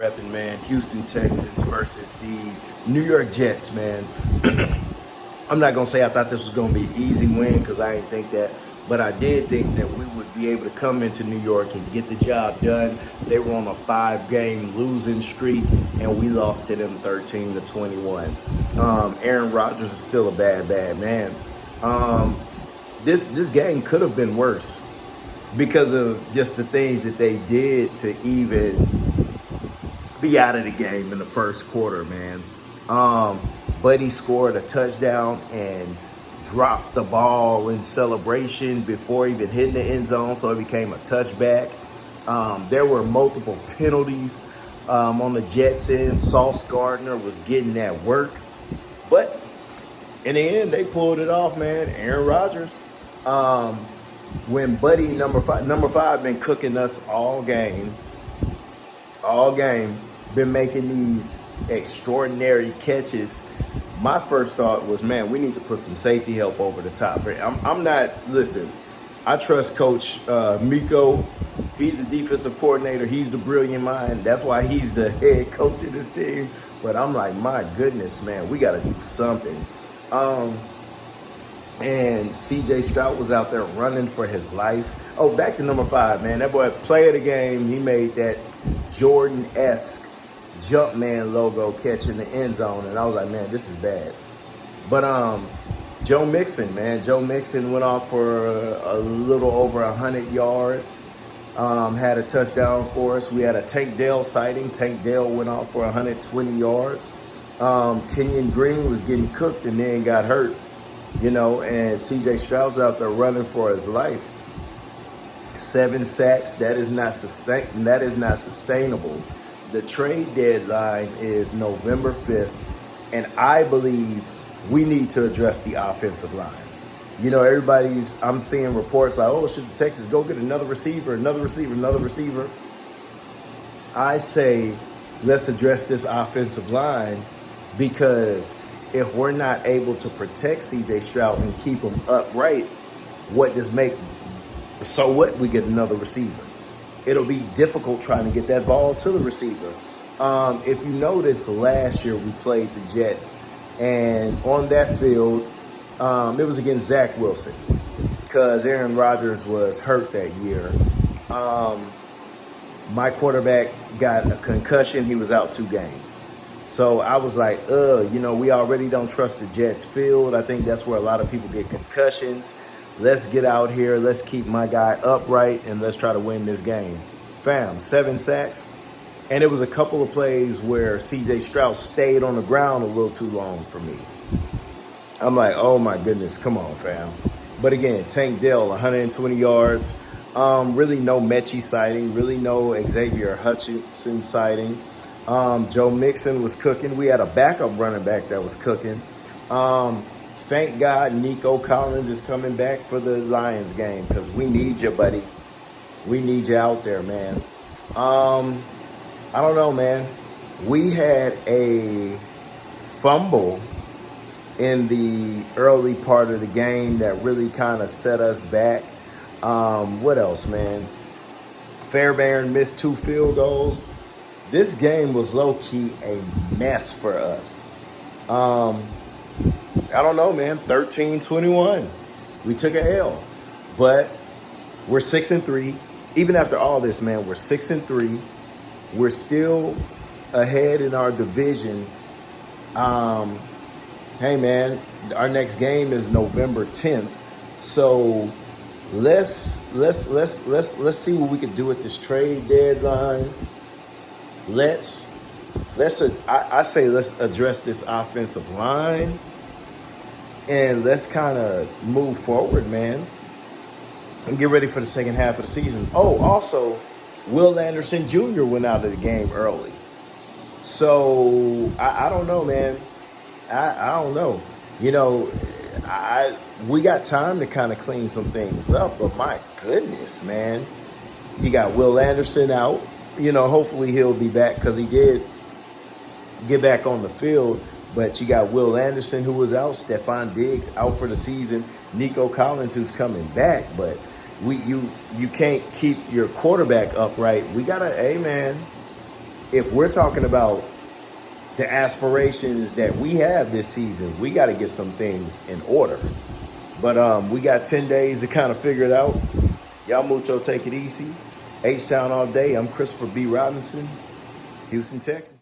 Repping, man, Houston Texans versus the New York Jets, man. I'm not gonna say I thought this was gonna be an easy win because I didn't think that, but I did think that we would be able to come into New York and get the job done. They were on a 5-game losing streak, and we lost to them 13-21. Aaron Rodgers is still a bad man. This game could have been worse because of just the things that they did to even be out of the game in the first quarter, man. Buddy scored a touchdown and dropped the ball in celebration before even hitting the end zone, so it became a touchback. There were multiple penalties on the Jets' end. Sauce Gardner was getting that work, but in the end, they pulled it off, man. Aaron Rodgers, when Buddy number five been cooking us all game, been making these extraordinary catches. My first thought was, man, we need to put some safety help over the top. I'm not, listen, I trust Coach Miko. He's the defensive coordinator. He's the brilliant mind. That's why he's the head coach of this team. But I'm like, my goodness, man, we got to do something. And C.J. Stroud was out there running for his life. Oh, back to number 5, man. That boy, play of the game, he made that Jordan-esque Jumpman logo catch in the end zone, and I was like, man, this is bad. But Joe Mixon, man, Joe Mixon went off for a little over 100 yards, had a touchdown for us. We had a Tank Dell sighting. Tank Dell went off for 120 yards. Kenyon Green was getting cooked and then got hurt, and C.J. Stroud's out there running for his life. 7 sacks. That is not sustainable. The trade deadline is November 5th, and I believe we need to address the offensive line. I'm seeing reports like, oh, should the Texans go get another receiver? I say, let's address this offensive line, because if we're not able to protect C.J. Stroud and keep him upright, so what? We get another receiver. It'll be difficult trying to get that ball to the receiver. If you notice, last year we played the Jets, and on that field, it was against Zach Wilson because Aaron Rodgers was hurt that year. My quarterback got a concussion. He was out 2 games. So I was like, we already don't trust the Jets field. I think that's where a lot of people get concussions. Let's get out here. Let's keep my guy upright, and let's try to win this game. Fam, 7 sacks. And it was a couple of plays where C.J. Stroud stayed on the ground a little too long for me. I'm like, oh, my goodness. Come on, fam. But again, Tank Dell, 120 yards. Really no Mechie sighting. Really no Xavier Hutchinson sighting. Joe Mixon was cooking. We had a backup running back that was cooking. Thank God Nico Collins is coming back for the Lions game, because we need you, buddy. We need you out there, man. I don't know, man. We had a fumble in the early part of the game that really kind of set us back. What else, man? Fairbairn missed 2 field goals. This game was low-key a mess for us. I don't know, man. 13-21. We took a L. But we're 6-3. Even after all this, man, we're 6-3. We're still ahead in our division. Hey, man, our next game is November 10th. So let's see what we can do with this trade deadline. I say let's address this offensive line. And let's kind of move forward, man, and get ready for the second half of the season. Oh, also, Will Anderson Jr. went out of the game early. So, I don't know, man. I don't know. We got time to kind of clean some things up, but my goodness, man. You got Will Anderson out. Hopefully he'll be back, because he did get back on the field. But you got Will Anderson, who was out. Stephon Diggs out for the season. Nico Collins, who's coming back. But you can't keep your quarterback upright. We got to, hey, man, if we're talking about the aspirations that we have this season, we got to get some things in order. But we got 10 days to kind of figure it out. Y'all mucho, take it easy. H-Town all day. I'm Christopher B. Robinson, Houston, Texas.